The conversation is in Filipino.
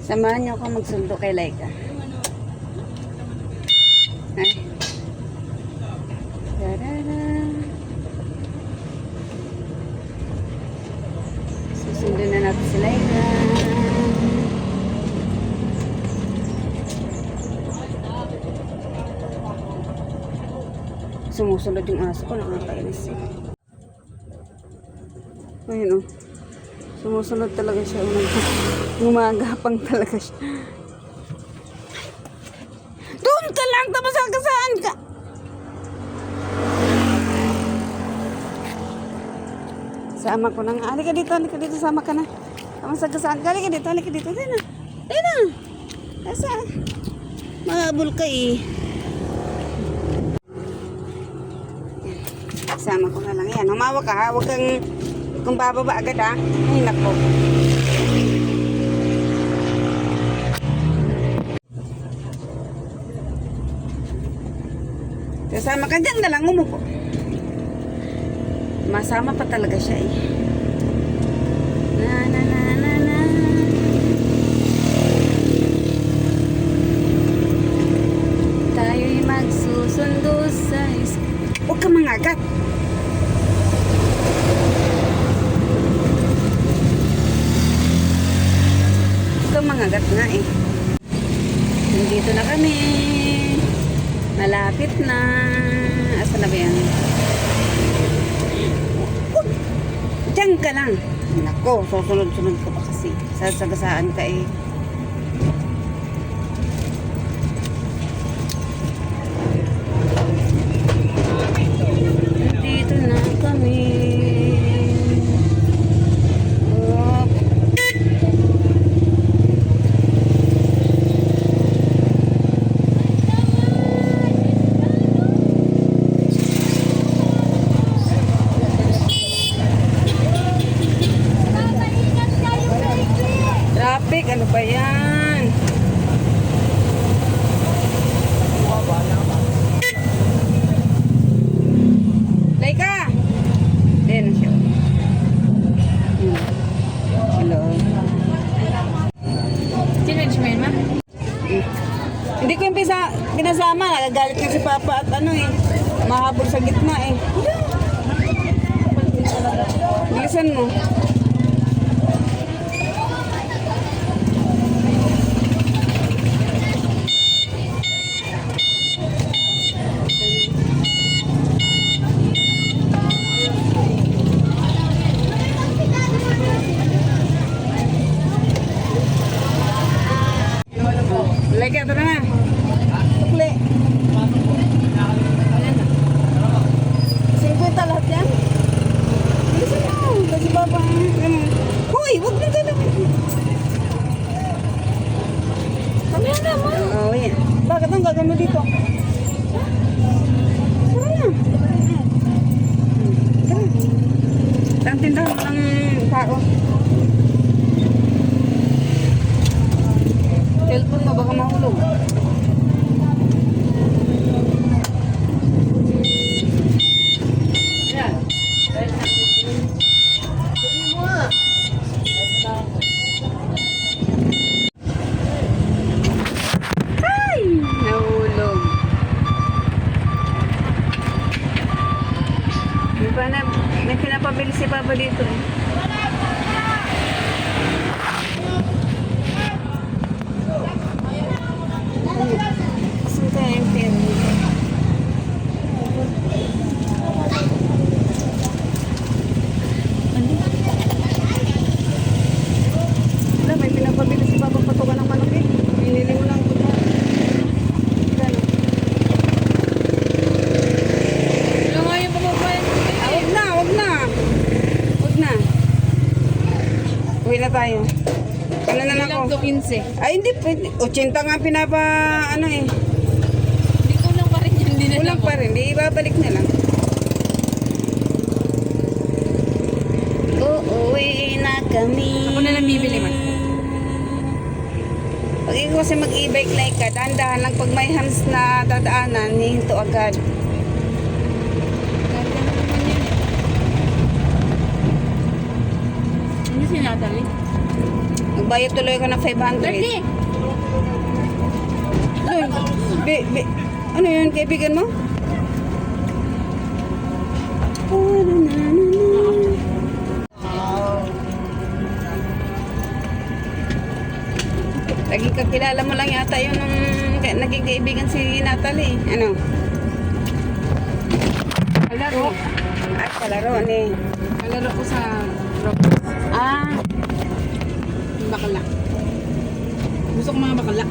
Samahan niyo ako magsundo kay Laika. Ay. Darara. Susundo na natin si Laika. Sumusunod yung aso ko, nakakainis eh. Ayun o. Sumusunod talaga siya. Gumagapang talaga siya. Doon ka lang! Tapos saan ka? Sama ko nang. Halika dito, sama ka na. Tapos saan ka? Halika dito. Dito na. Dito na. Asa? Mahabol ka eh. Sama ko na lang yan. Humawak ka ha. Huwag kang kung bababa agad ha. Ay nako. Kasama ka dyan na lang umupo. Masama pa talaga siya eh. Na. Tayo'y magsusundo sa Huwag ka mangagat. Mangagat nga eh. Nandito na kami. Malapit na. Asa na ba yan? Diyan ka lang. Nako, susunod-sunod ka pa kasi. Sasagasaan ka eh. Nandito na kami. Ano ba yan? Laika! Ayan na siya. Hello. Sinunod mo yun, ma? Hindi ko yung pinasama. Nagagalit na si Papa at ano eh. Mahabol sa gitna eh. Bilisan mo. Lagi ito na. Tukli. 50 lahat yan. Bisa mo. Kasi Papa. Hoy, huwag na galawin. Kami na mo. Oo, yan. Bakit ang gagawin mo dito? Tara na. Tara. Tindahan mo ng tao. Cellphone mo, baka mahulog. Ay! Nahulog. May pinapabili si Papa dito eh. Saan kaya yung pera nito? Wala, may pinapabili si Papa patuka ng manok eh. Hinili mo lang ito. Gano'n. Ano nga yung pamabayan ko eh? Huwag na. Uwi na tayo. Ano na lang ako? 15. Ay, hindi. 80 nga pinapa, ano eh. Hindi kulang pa rin yun. Kulang pa rin. Di ibabalik na lang. Uuwi na kami. Ako na lang bibili man. Pag ikaw kasi mag-e-bike like ka, dahan-dahan lang pag may hands na dadaanan, hihinto agad. si Natalie. Magbayad tuloy ako ng 500. Dali! Ano yun, kaibigan mo? Laging kakilala mo lang yata yun nung naging kaibigan si Natalie. Ano? Kalaro. Ay, kalaro ni. Kalaro ko sa Roblox. Ah, Yung bakala. Gusto ko mga bakala.